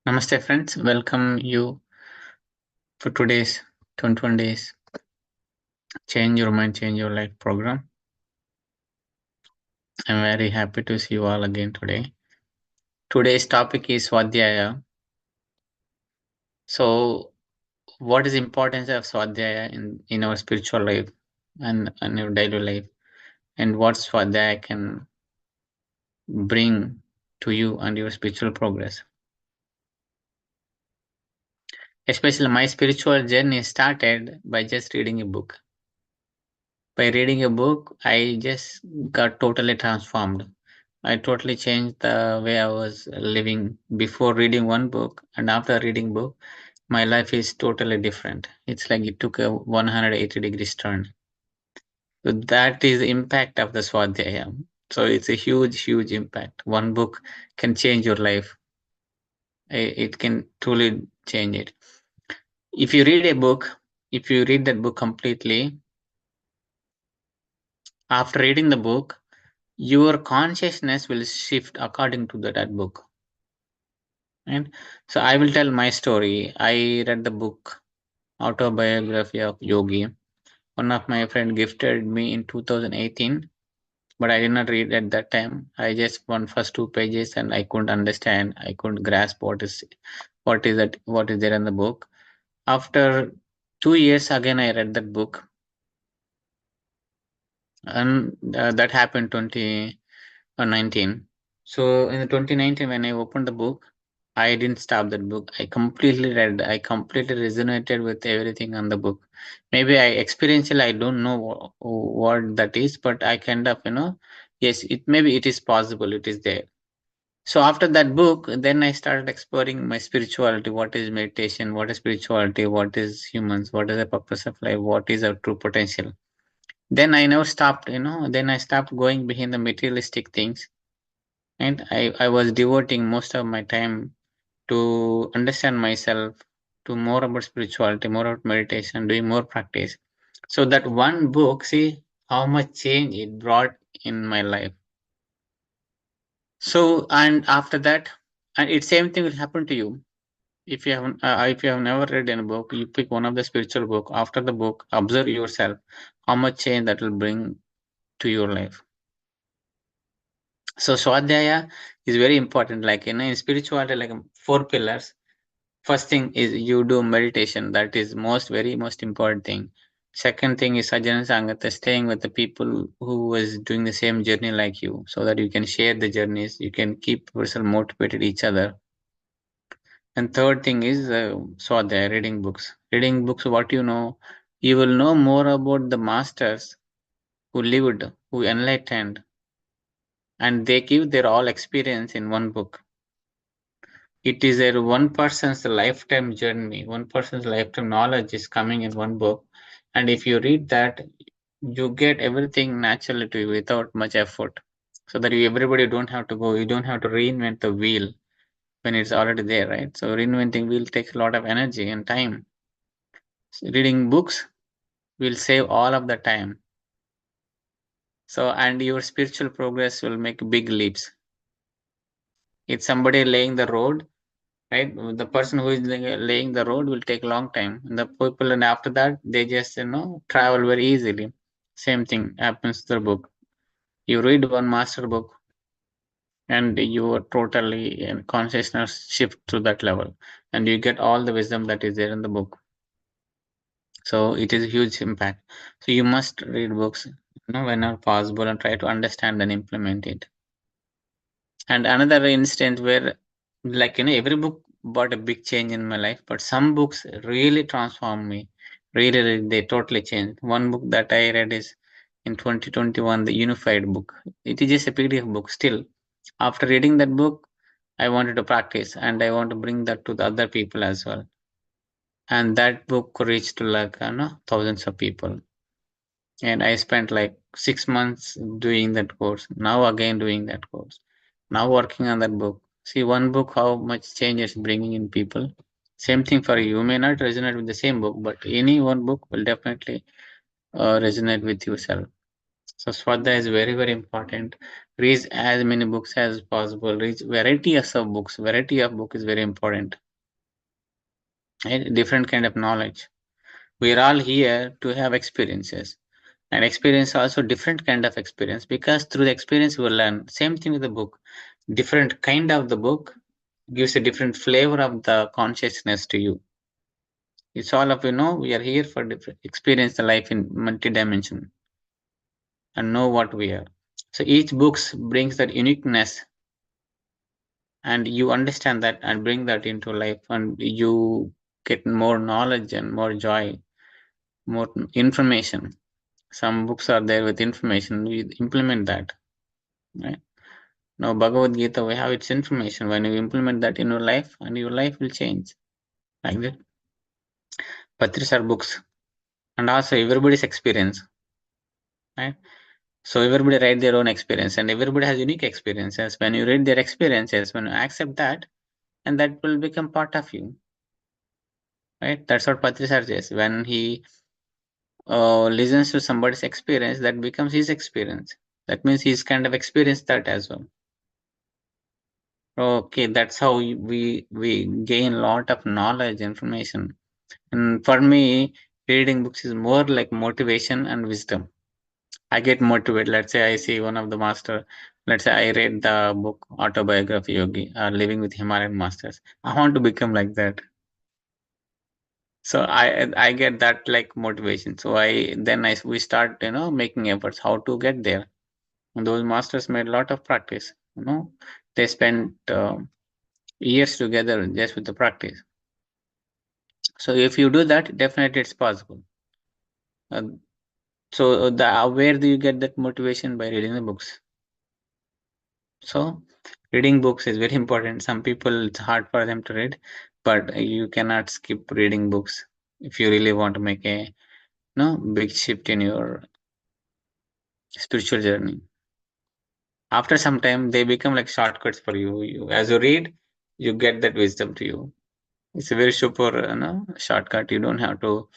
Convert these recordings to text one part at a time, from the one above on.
Namaste friends, welcome you for today's 21 days Change Your Mind, Change Your Life program. I'm very happy to see you all again today. Today's topic is Swadhyaya. So, what is the importance of Swadhyaya in our spiritual life and in our daily life, and what Swadhyaya can bring to you and your spiritual progress? Especially my spiritual journey started by just reading a book. By reading a book, I just got totally transformed. I totally changed the way I was living before reading one book, and after reading book, my life is totally different. It's like it took a 180 degrees turn. So that is the impact of the Swadhyaya. So it's a huge, huge impact. One book can change your life. It can truly change it. If you read a book, if you read that book completely, after reading the book, your consciousness will shift according to that book. And so I will tell my story. I read the book Autobiography of Yogi. One of my friend gifted me in 2018, but I did not read at that time. I just won first two pages and I couldn't understand. I couldn't grasp what is there in the book. After 2 years again, I read that book, and that happened 2019. So in the 2019, when I opened the book, I didn't stop that book. I completely read. I completely resonated with everything on the book. Maybe I experientially I don't know what that is, but I kind of yes, it maybe it is possible. It is there. So after that book, then I started exploring my spirituality. What is meditation? What is spirituality? What is humans? What is the purpose of life? What is our true potential? Then I never stopped. Then I stopped going behind the materialistic things, and I was devoting most of my time to understand myself, to more about spirituality, more about meditation, doing more practice. So that one book, see how much change it brought in my life. So and after that, and it same thing will happen to you. If you have never read any book, you pick one of the spiritual book. After the book, observe yourself how much change that will bring to your life. So Swadhyaya is very important. Like in spirituality, like four pillars. First thing is you do meditation. That is very most important thing. Second thing is Sajjana Sangata, staying with the people who is doing the same journey like you, so that you can share the journeys. You can keep yourself motivated each other. And third thing is Swadhyaya, reading books. Reading books, what you will know more about the masters who lived, who enlightened, and they give their all experience in one book. It is a one person's lifetime journey, one person's lifetime knowledge is coming in one book. And if you read that, you get everything naturally to you without much effort. So that everybody don't have to go, you don't have to reinvent the wheel when it's already there, right? So reinventing wheel takes a lot of energy and time. So reading books will save all of the time. So and your spiritual progress will make big leaps. It's somebody laying the road, right? The person who is laying the road will take long time. And the people, and after that, they just travel very easily. Same thing happens to the book. You read one master book, and you totally consciousness shift to that level, and you get all the wisdom that is there in the book. So it is a huge impact. So you must read books, whenever possible, and try to understand and implement it. And another instance where, like, every book brought a big change in my life, but some books really transformed me. Really, really, they totally changed. One book that I read is in 2021, the Unified book. It is just a PDF book. Still, after reading that book, I wanted to practice and I want to bring that to the other people as well. And that book reached to like, thousands of people. And I spent like 6 months doing that course. Now again doing that course. Now working on that book. See one book, how much change it's bringing in people. Same thing for you. You may not resonate with the same book, but any one book will definitely resonate with yourself. So Swadhyaya is very, very important. Read as many books as possible. Read varieties of books. Variety of book is very important. Right? Different kind of knowledge. We are all here to have experiences. And experience also different kind of experience, because through the experience we will learn. Same thing with the book. Different kind of the book gives a different flavor of the consciousness to you. It's all of, we are here for different experience the life in multi-dimension and know what we are. So each books brings that uniqueness, and you understand that and bring that into life, and you get more knowledge and more joy, more information. Some books are there with information, we implement that, right? Now Bhagavad Gita, we have its information. When you implement that in your life, and your life will change like that. Patris are books, and also everybody's experience, right? So everybody write their own experience, and everybody has unique experiences. When you read their experiences, when you accept that, and that will become part of you, right? That's what Patrisar says. When he listens to somebody's experience, that becomes his experience. That means he's kind of experienced that as well. Okay, that's how we gain a lot of knowledge, information. And for me, reading books is more like motivation and wisdom. I get motivated. Let's say I see one of the master. Let's say I read the book Autobiography Yogi, Living with Himalayan Masters. I want to become like that. So I get that like motivation. So we start making efforts how to get there. And those masters made a lot of practice. They spent years together just with the practice. So if you do that, definitely it's possible. So where do you get that motivation? By reading the books. So reading books is very important. Some people, it's hard for them to read, but you cannot skip reading books if you really want to make a big shift in your spiritual journey. After some time, they become like shortcuts for you. As you read, you get that wisdom to you. It's a very super shortcut. You don't have to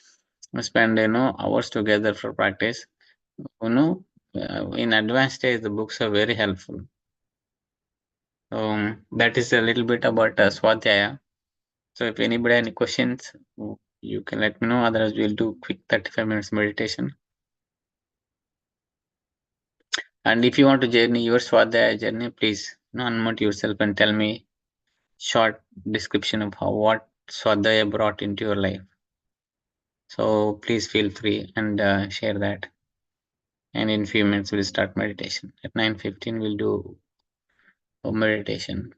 spend hours together for practice. In advanced stage, the books are very helpful. That is a little bit about Swadhyaya. So if anybody has any questions, you can let me know. Otherwise, we'll do quick 35 minutes meditation. And if you want to journey your Swadhyaya journey, please unmute yourself and tell me short description of what Swadhyaya brought into your life. So please feel free and share that. And in few minutes, we'll start meditation. At 9:15, we'll do a meditation.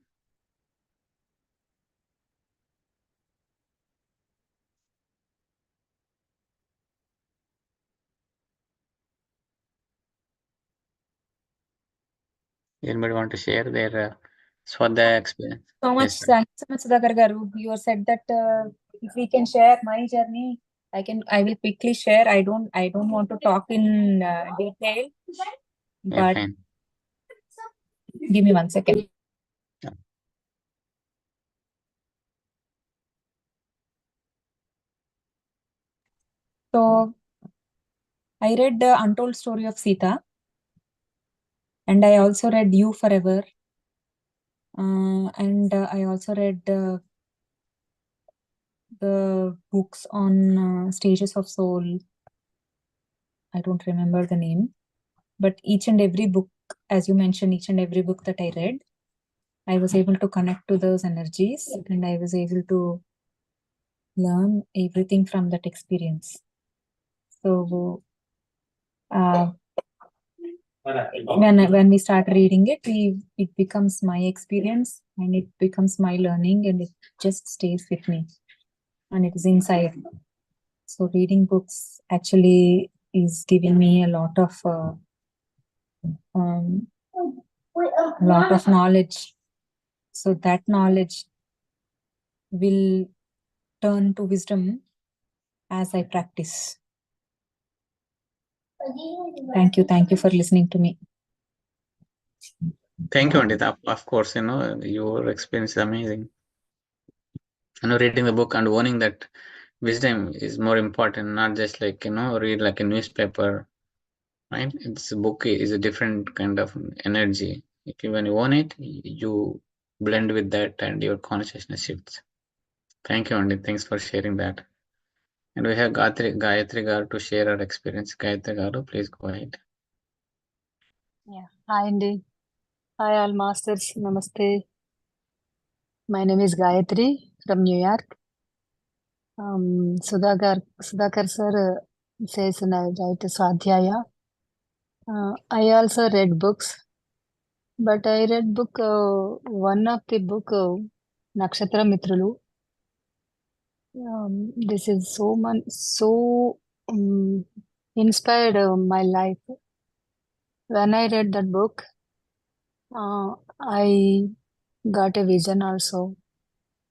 Anybody want to share their Swadhyaya experience? So much, Yes, thank you so much, Sudhakar Garu. You said that if we can share my journey, I will quickly share. I don't want to talk in detail, yeah, but fine. give me 1 second. Yeah. So I read the Untold Story of Sita, and I also read You Forever, and I also read the books on Stages of Soul. I don't remember the name, but each and every book, as you mentioned, each and every book that I read, I was able to connect to those energies, and I was able to learn everything from that experience. So when we start reading it, it becomes my experience, and it becomes my learning, and it just stays with me, and it is inside. So reading books actually is giving me a lot of knowledge. So that knowledge will turn to wisdom as I practice. Thank you for listening to me. Thank you, Andita. Of course, your experience is amazing. Reading the book and owning that wisdom is more important, not just like read like a newspaper right? It's a book is a different kind of energy. If you when you own it, you blend with that and your consciousness shifts. Thank you, Andy. Thanks for sharing that. And we have Gayatri Garu to share her experience. Gayatri Garu, please go ahead. Yeah. Hi, Andy. Hi, all masters. Namaste. My name is Gayatri from New York. Sudhakar sir says I write Swadhyaya. I also read books, but I read book one of the book Nakshatra Mitrulu. This is so inspired my life. When I read that book, I got a vision also.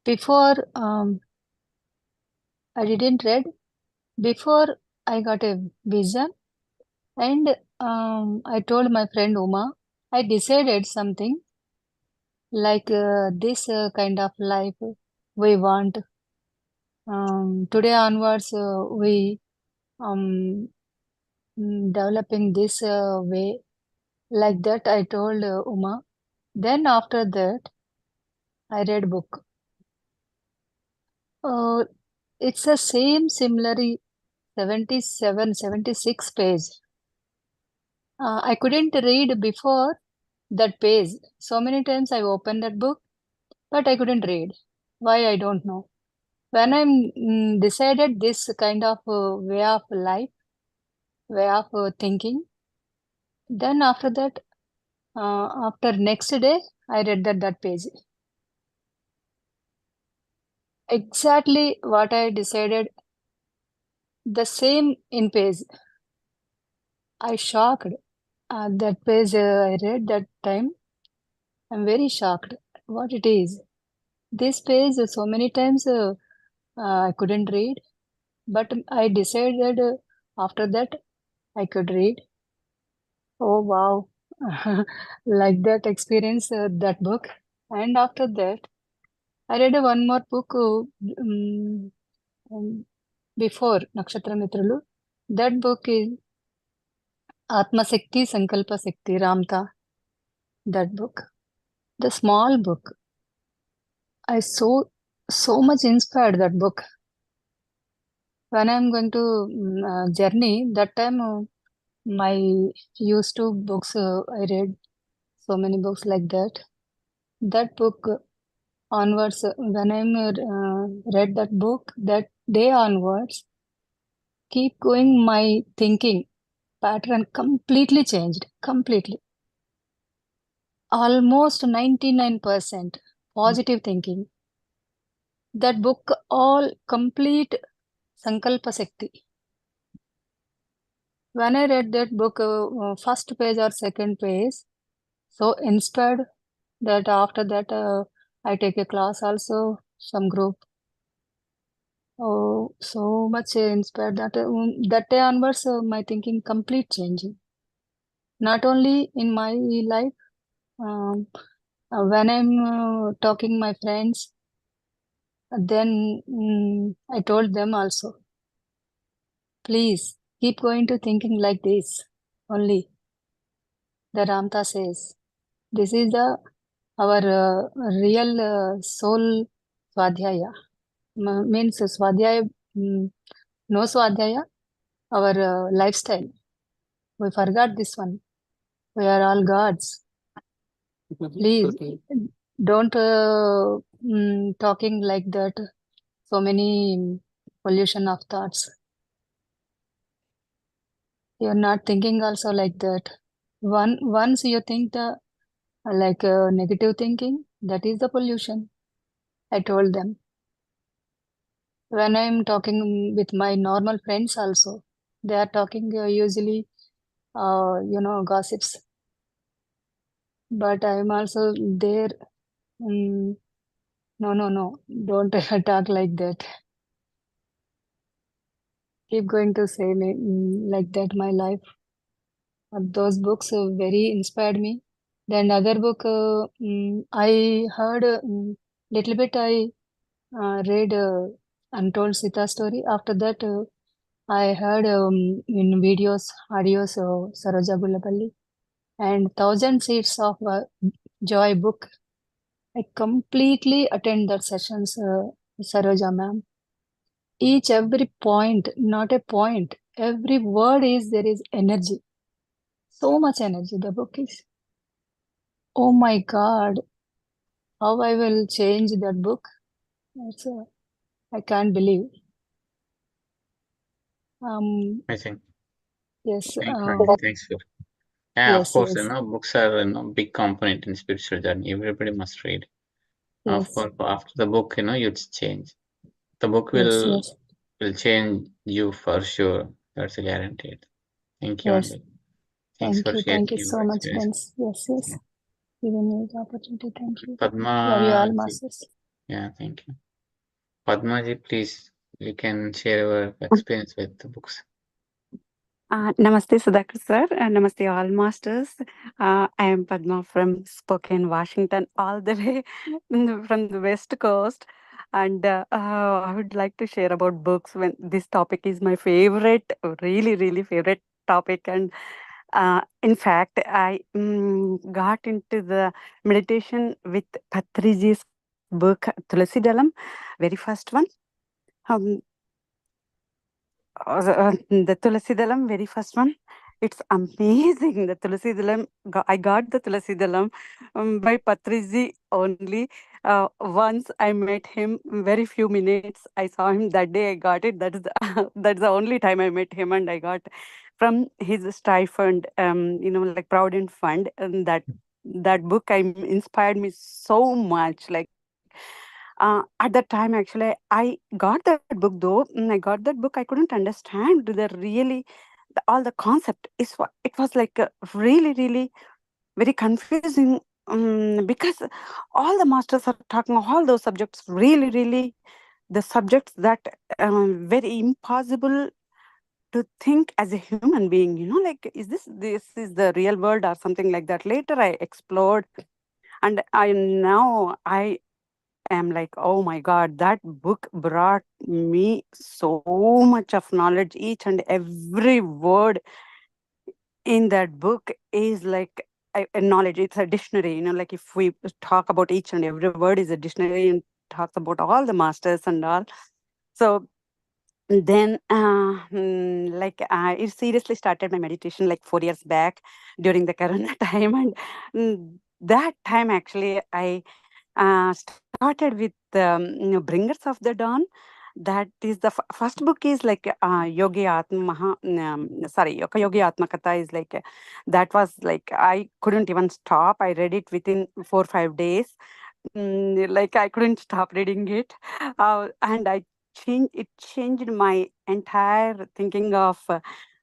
Before I didn't read. Before I got a vision, and I told my friend Uma, I decided something like this kind of life we want. Today onwards, we developing this way. Like that, I told Uma. Then after that, I read book. It's the same similarly 76 page. I couldn't read before that page. So many times I opened that book, but I couldn't read. Why, I don't know. When I'm decided this kind of way of life, way of thinking, then after that, after next day, I read that page. Exactly what I decided, the same in page. I shocked. That page I read that time. I'm very shocked. What it is? This page so many times I couldn't read, but I decided after that I could read. Oh wow, like that experience that book. And after that, I read one more book um, before Nakshatra Mitralu. That book is Atma Shakti Sankalpa Shakti Ramta. That book, the small book. I so much inspired that book. When I'm going to journey, that time my used to books I read so many books like that. That book onwards, when I'm read that book, that day onwards, keep going, my thinking pattern completely changed, completely. Almost 99% positive thinking. That book all complete Sankalpa Shakti. When I read that book, first page or second page, so inspired that after that I take a class also, some group. Oh, so much inspired that day onwards, my thinking complete changing. Not only in my life, um, when I'm talking my friends, then I told them also, please keep going to thinking like this only. The Ramta says, this is our real soul Swadhyaya. Means Swadhyaya, no Swadhyaya, our lifestyle. We forgot this one. We are all gods. Please don't talking like that. So many pollution of thoughts. You're not thinking also like that. Once you think the like negative thinking, that is the pollution. I told them. When I'm talking with my normal friends also, they are talking usually, gossips. But I'm also there. No, don't talk like that. Keep going to say me like that. My life. Those books very inspired me. Then other book I heard little bit. I read Untold Sita story. After that, I heard in videos, audios of Saroja Gullapalli and Thousand Seeds of Joy book. I completely attend that sessions, Saroja ma'am. Every point, not a point, every word is there is energy. So much energy. The book is. Oh my God, how I will change that book. It's, I can't believe. I think. Yes, Thank you, Andy. Thanks for. Yeah, of yes, course, yes, books are big component in spiritual journey. Everybody must read. Of yes, course, after the book, you'd change. The book yes, yes, will change you for sure. That's a guaranteed. Thank you, yes. Andy. Thanks for sharing Thank you your so much, experience. friends. Yes, yes. Giving me the opportunity. Thank you. Padma, Love you all, masters. yeah, thank you. Padma ji, please, you can share your experience with the books. Namaste, Sudhakar sir. Namaste, all masters. I am Padma from Spokane, Washington, all the way from the West Coast. And I would like to share about books when this topic is my favorite, really, really favorite topic. And in fact, I got into the meditation with Patriji's book, Tulasi Dalam, very first one. The Tulasi Dalam, very first one. It's amazing. The Tulasi Dalam, I got the Tulasi Dalam by Patriji only. Once I met him, very few minutes. I saw him that day. I got it. That is that's the only time I met him, and I got from his stipend, like Provident Fund, and that book inspired me so much. Like at that time, actually, I got that book though. I got that book. I couldn't understand the really all the concept. It was like really, really very confusing because all the masters are talking all those subjects really, really the subjects that very impossible to think as a human being. Like this is the real world or something like that. Later, I explored, and I am like, oh my God, that book brought me so much of knowledge. Each and every word in that book is like a knowledge. It's a dictionary, like if we talk about each and every word is a dictionary and talks about all the masters and all. So then like I seriously started my meditation like 4 years back during the corona time. And that time actually I started with Bringers of the Dawn. That is the first book is like Yogi Atma Yogi Atma Katha is like that was like I couldn't even stop. I read it within 4 or 5 days. Like I couldn't stop reading it, and it changed my entire thinking of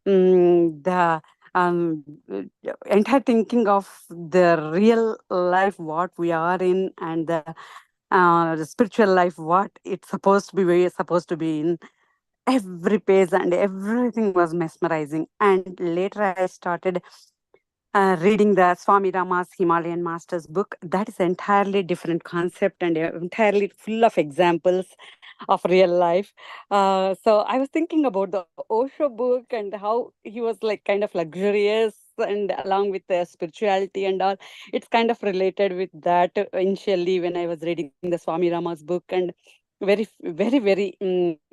the um, uh, entire thinking of the real life, what we are in, and the spiritual life, what it's supposed to be, where it's supposed to be in. Every page and everything was mesmerizing. And later I started reading the Swami Rama's Himalayan Masters book. That is entirely different concept and entirely full of examples of real life. So I was thinking about the Osho book and how he was like kind of luxurious and along with the spirituality and all. It's kind of related with that initially when I was reading the Swami Rama's book. And very, very, very,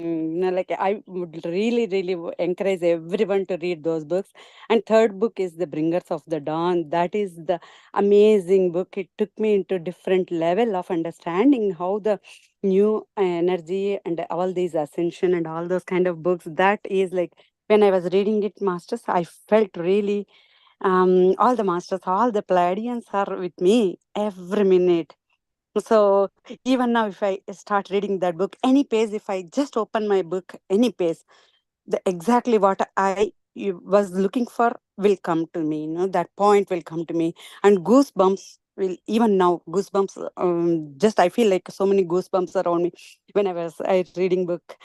like I would really, really encourage everyone to read those books. And third book is The Bringers of the Dawn. That is the amazing book. It took me into different level of understanding how the new energy and all these ascension and all those kind of books. That is like when I was reading it, masters, I felt really all the masters, all the Pleiadians are with me every minute. So even now, if I start reading that book, any page, if I just open my book, any page, the exactly what I was looking for will come to me. That point will come to me, and goosebumps will even now goosebumps. Just I feel like so many goosebumps around me when I reading book.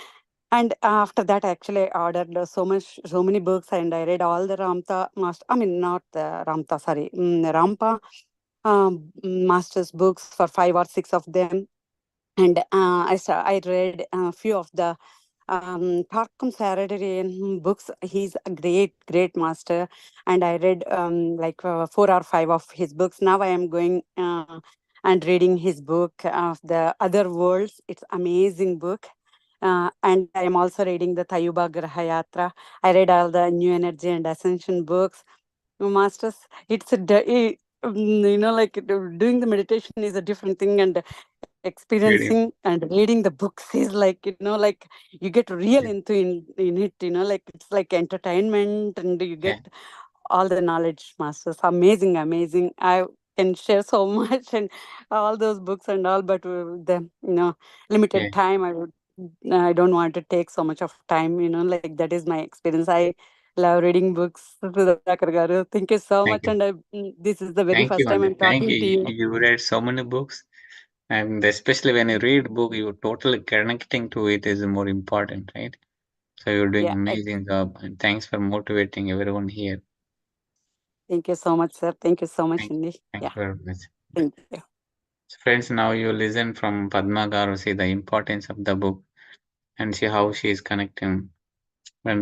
And after that, actually, I ordered so many books, and I read all the Ramta master. I mean, not the Ramta, sorry, Rampa master's books for 5 or 6 of them. And I read a few of the Tarkum Saradarian books. He's a great master, and I read like 4 or 5 of his books. Now I am going and reading his book of the Other Worlds. It's amazing book. And I am also reading the Tayuba Grahayatra. I read all the New Energy and Ascension books. Masters, it's like doing the meditation is a different thing, and experiencing and reading the books is like like you get real into in it, like it's like entertainment, and you get all the knowledge. Masters, amazing. I can share so much and all those books and all, but with the limited time, I don't want to take so much of time, like that is my experience. I love reading books. Sudhakar garu, thank you so much. you. And this is the very Thank first you, time Anand. I'm Thank talking to you. you. You read so many books, and especially when you read book, you totally connecting to it is more important, right? So you're doing Yeah, amazing job, and thanks for motivating everyone here. thank you so much, sir. Thank you so much, Thank, Cindy. thank Yeah, you very much. thank you. So friends, now you listen from Padma Garu, see the importance of the book and see how she is connecting when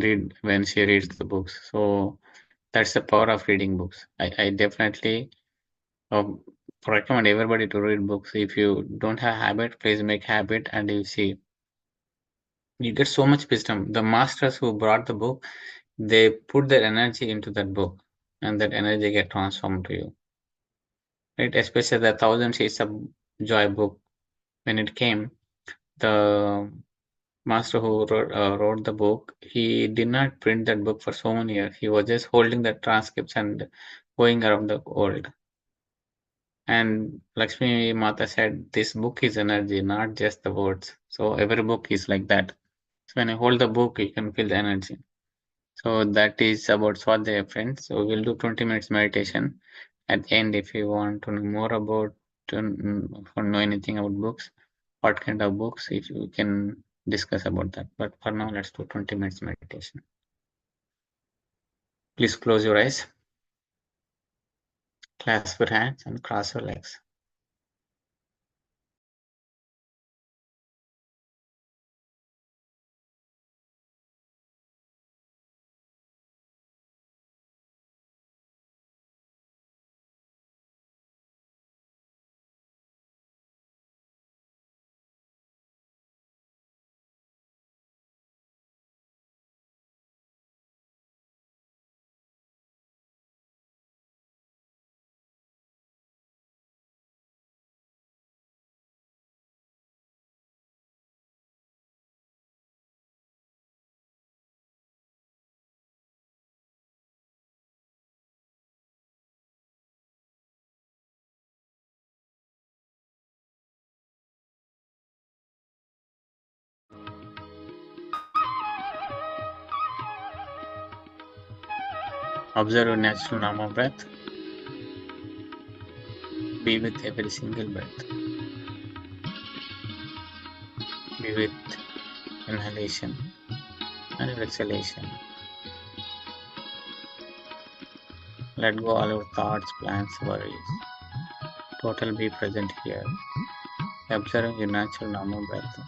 she reads the books. So that's the power of reading books. I definitely recommend everybody to read books. If you don't have habit, please make habit, and you see you get so much wisdom. The masters who brought the book, they put their energy into that book, and that energy get transformed to you. Right? Especially the Thousand Shades of Joy book. When it came, the master who wrote the book, he did not print that book for so many years. He was just holding the transcripts and going around the world. And Lakshmi Mata said, this book is energy, not just the words. So every book is like that. So when you hold the book, you can feel the energy. So that is about Swadhyaya, friends. So we'll do 20 minutes meditation. At the end, if you want to know more about, to know anything about books, what kind of books, if you can discuss about that. But for now, let's do 20 minutes meditation. Please close your eyes, clasp your hands, and cross your legs. Observe your natural normal breath. Be with every single breath. Be with inhalation and exhalation. Let go all your thoughts, plans, worries. Total be present here. Observe your natural normal breath.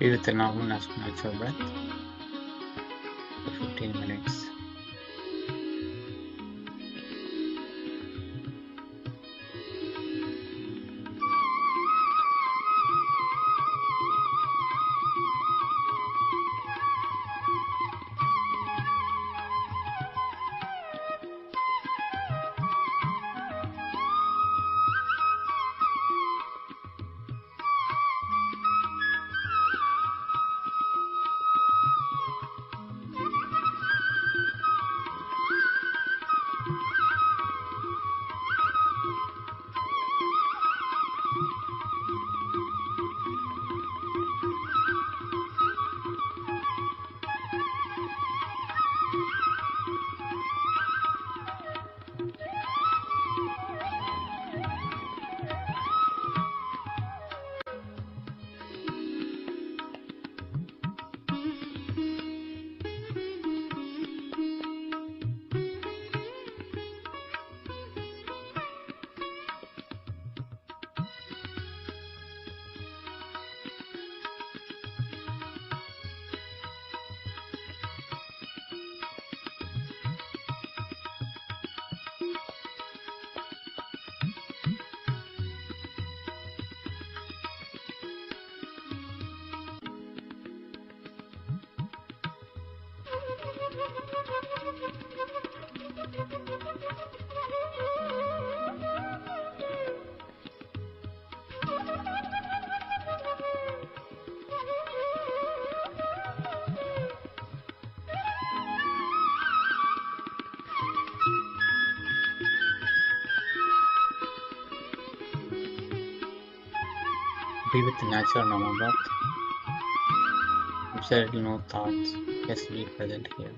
Be with the normal natural breath for 15 minutes. Be with the natural normal breath. Absolutely no thoughts. Just be present here.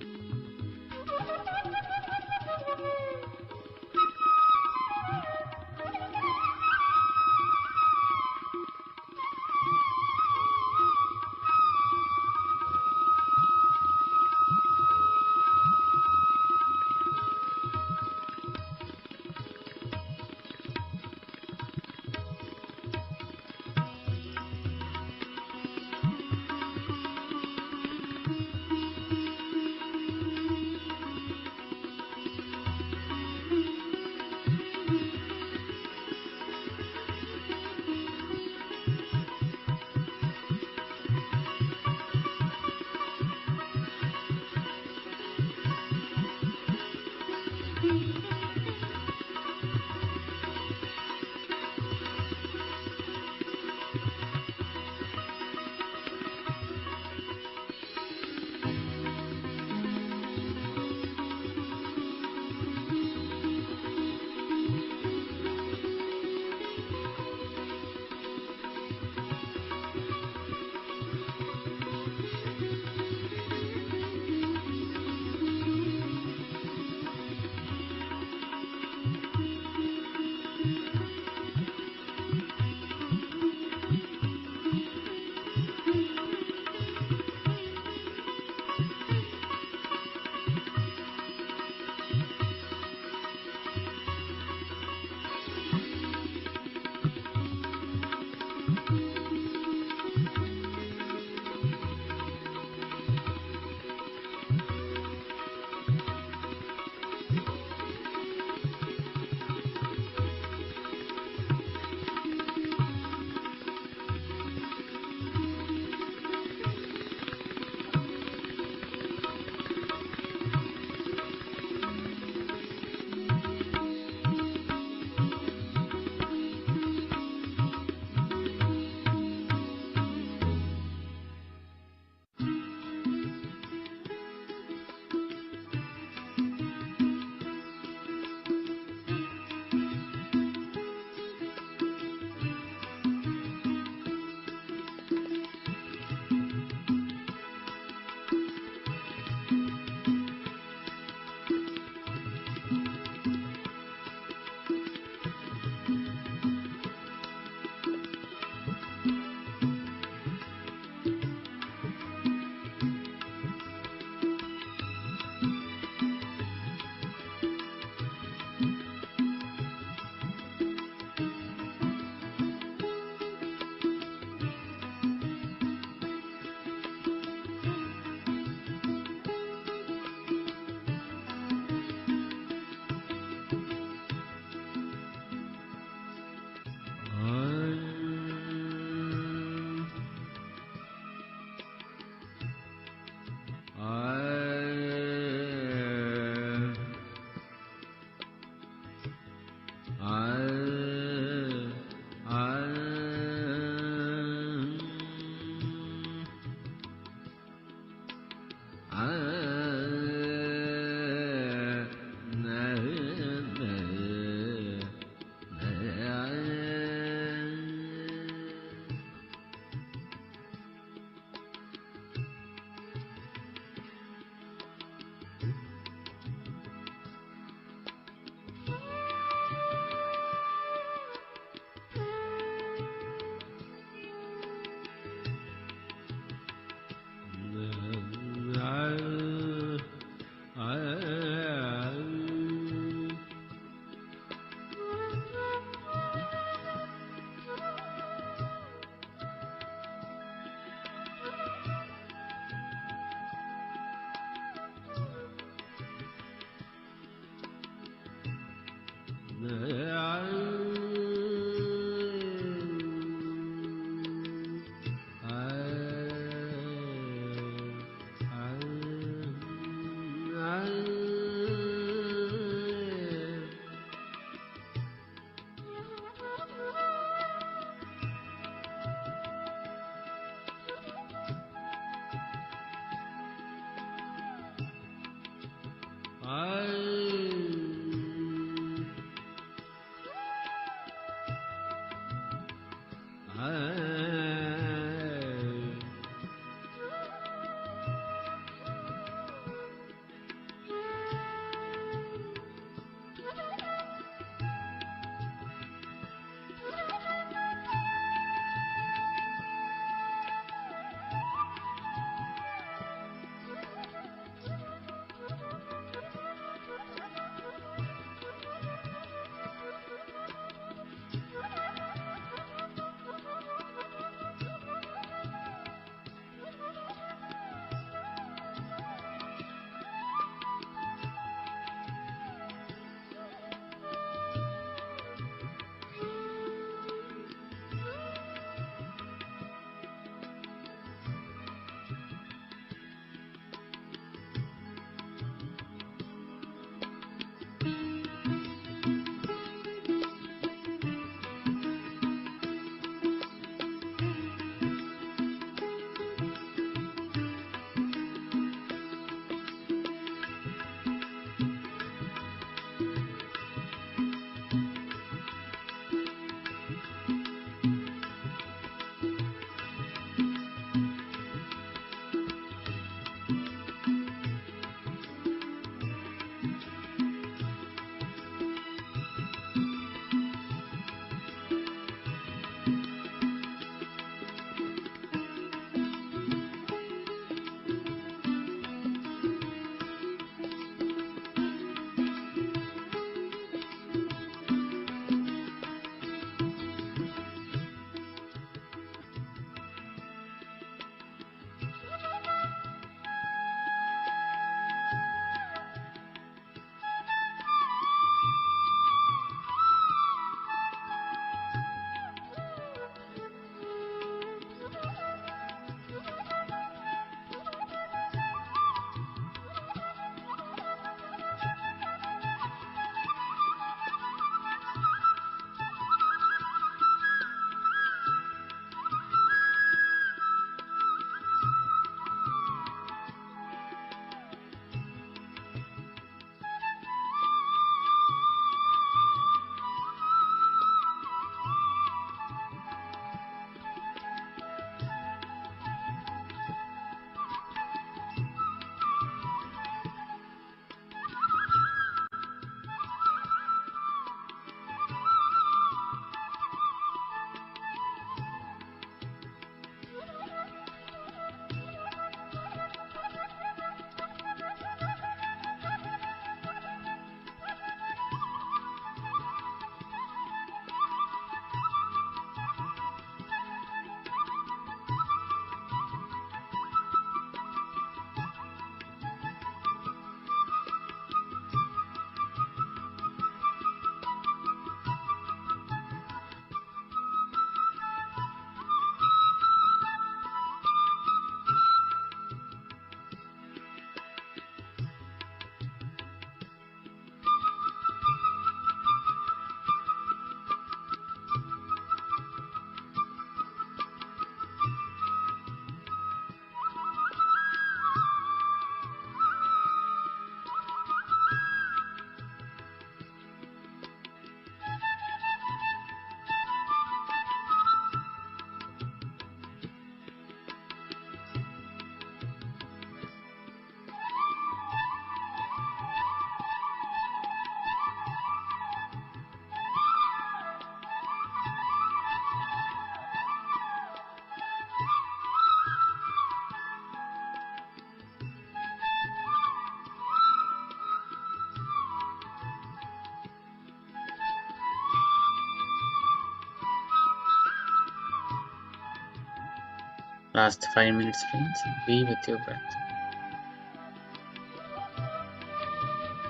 Last 5 minutes, friends. Be with your breath.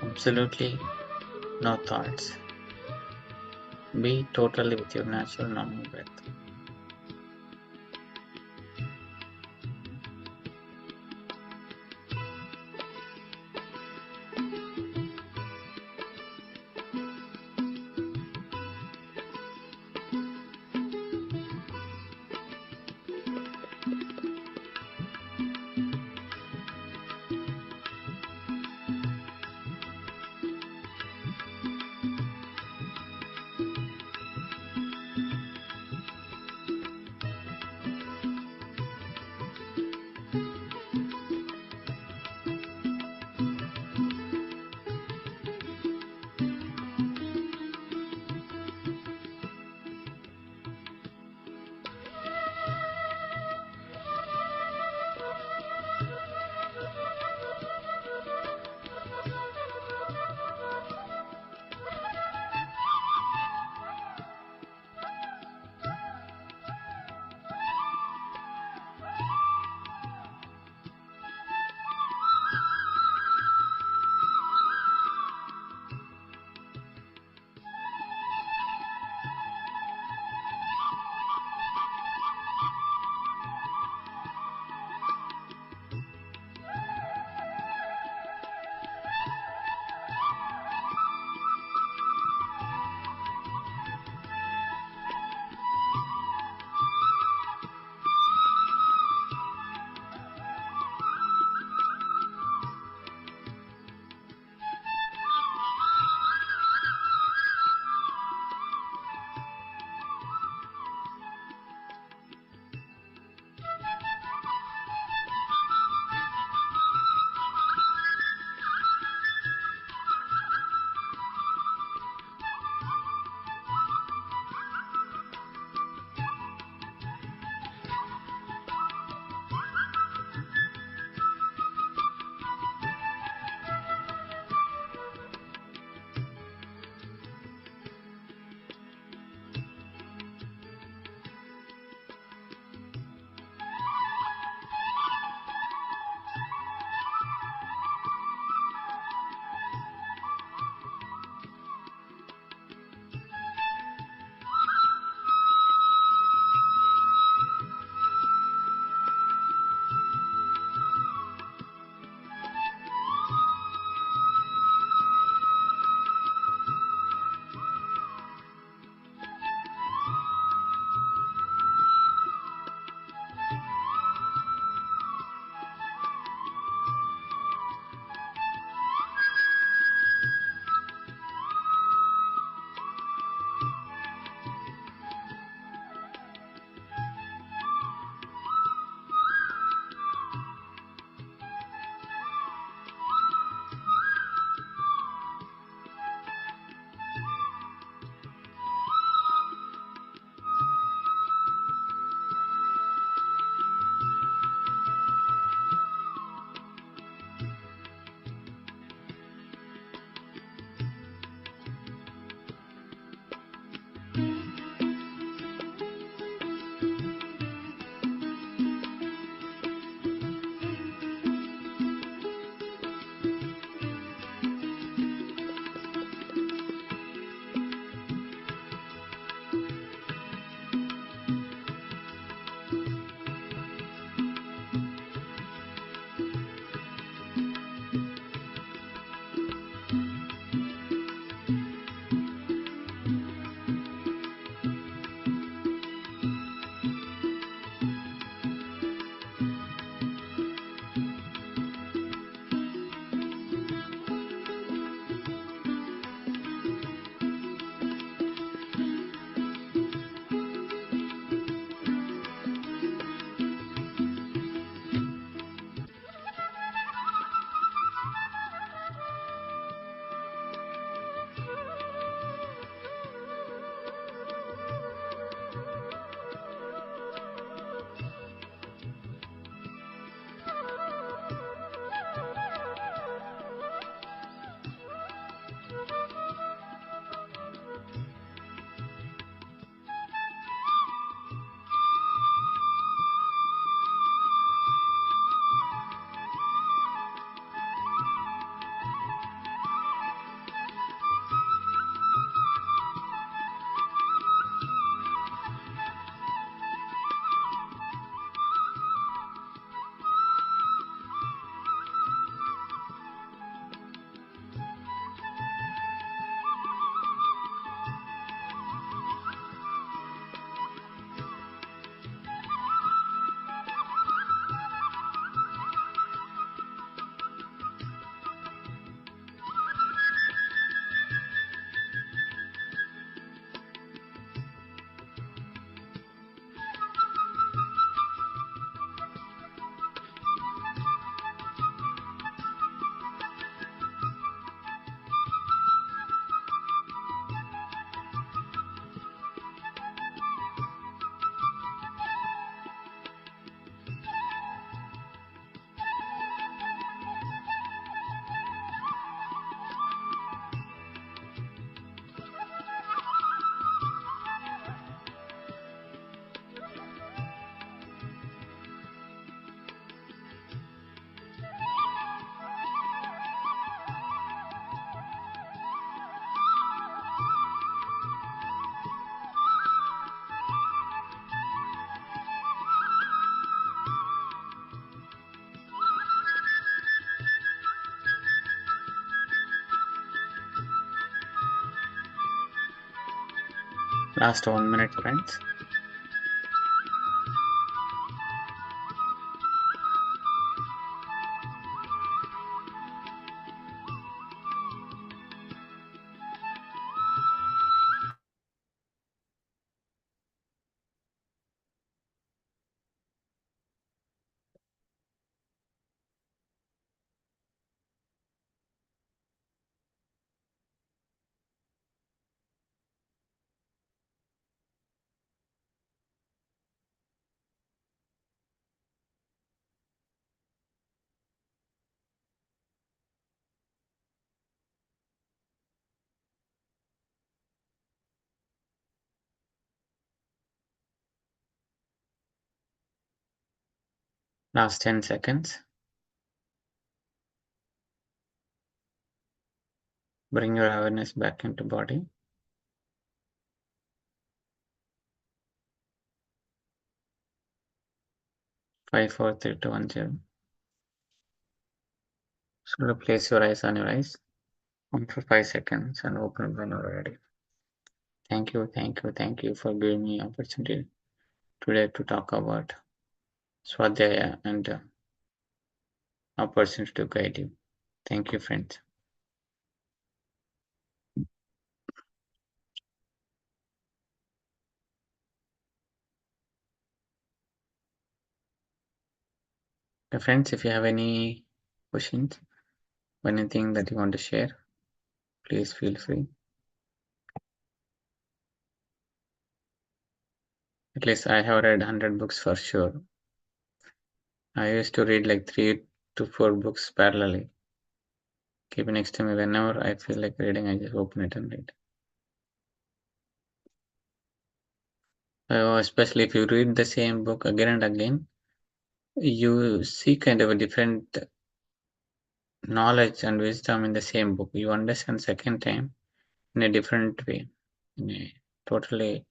Absolutely no thoughts. Be totally with your natural normal breath. Last 1 minute, friends. Last 10 seconds. Bring your awareness back into body. Five, 4, 3, 2, 1, 0. So place your eyes on your eyes. For 5 seconds and open when you're ready. Thank you for giving me opportunity today to talk about Swadhyaya and opportunity to guide you. Thank you, friends. Friends, if you have any questions, anything that you want to share, please feel free. At least I have read 100 books for sure. I used to read like 3 to 4 books parallelly. Keep it next to me. Whenever I feel like reading, I just open it and read. Especially if you read the same book again and again, you see kind of a different knowledge and wisdom in the same book. You understand second time in a different way, in a totally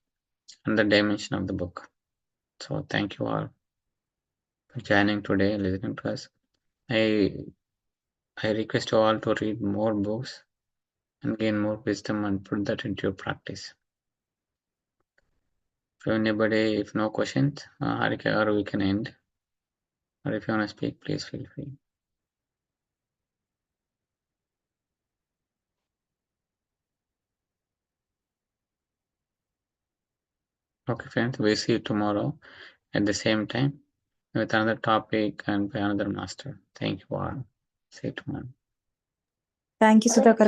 another dimension of the book. So thank you all for joining today, listening to us. I request you all to read more books and gain more wisdom and put that into your practice. If no questions, Harika, or we can end. Or if you want to speak, please feel free. Okay, friends, we'll see you tomorrow at the same time with another topic and by another master. Thank you all. See you tomorrow. Thank you, Sudhakar.